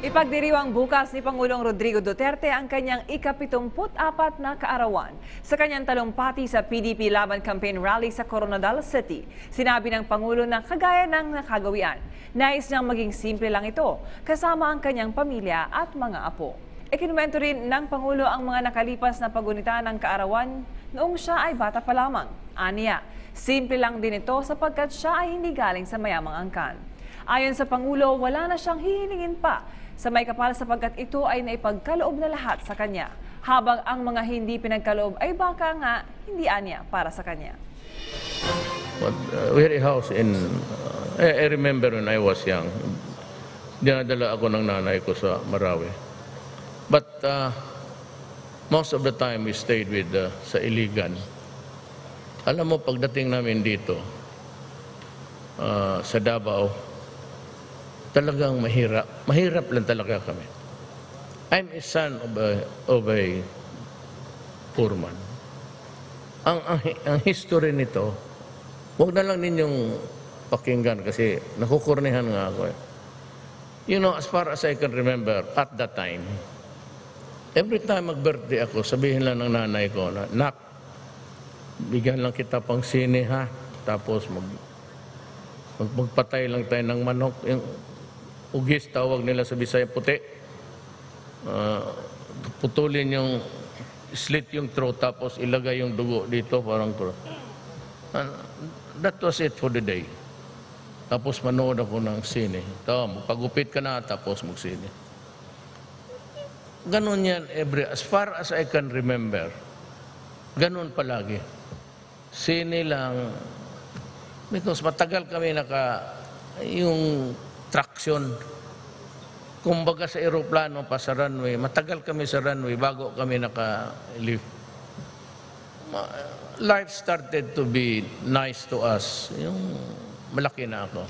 Ipagdiriwang bukas ni Pangulong Rodrigo Duterte ang kanyang ika-74 na kaarawan sa kanyang talumpati sa PDP Laban Campaign Rally sa Coronadal City. Sinabi ng Pangulo na kagaya ng nakagawian, nais niyang maging simple lang ito kasama ang kanyang pamilya at mga apo. Ikinuwento rin ng Pangulo ang mga nakalipas na pagunita ng kaarawan noong siya ay bata pa lamang. Aniya, simple lang din ito sapagkat siya ay hindi galing sa mayamang angkan. Ayon sa Pangulo, wala na siyang hihilingin pa sa may kapal sapagkat ito ay naipagkaloob na lahat sa kanya, habang ang mga hindi pinagkaloob ay baka nga hindi anya para sa kanya. We had a house in, I remember when I was young, dinadala ako ng nanay ko sa Marawi. But most of the time we stayed with sa Iligan. Alam mo, pagdating namin dito sa Davao, talagang mahirap. Mahirap lang talaga kami. I'm a son of a poor man. Ang history nito, huwag na lang ninyong pakinggan kasi nakukurnihan nga ako. You know, as far as I can remember, at that time, every time mag-birthday ako, sabihin lang ng nanay ko na, "Nak, bigyan lang kita pang sine ha, tapos magpatay lang tayo ng manok." Yung ugis, tawag nila sa Bisaya, puti. Putulin yung, slit yung throat, tapos ilagay yung dugo dito, parang to. That was it for the day. Tapos manood ako ng sine. Magpagupit ka na, tapos magsine. Ganon yan, as far as I can remember. Ganon palagi. Sine lang. Because matagal kami yung traction. Kumbaga sa aeroplano pa sa runway, matagal kami sa runway bago kami naka-lift. Life started to be nice to us. Yung malaki na ako.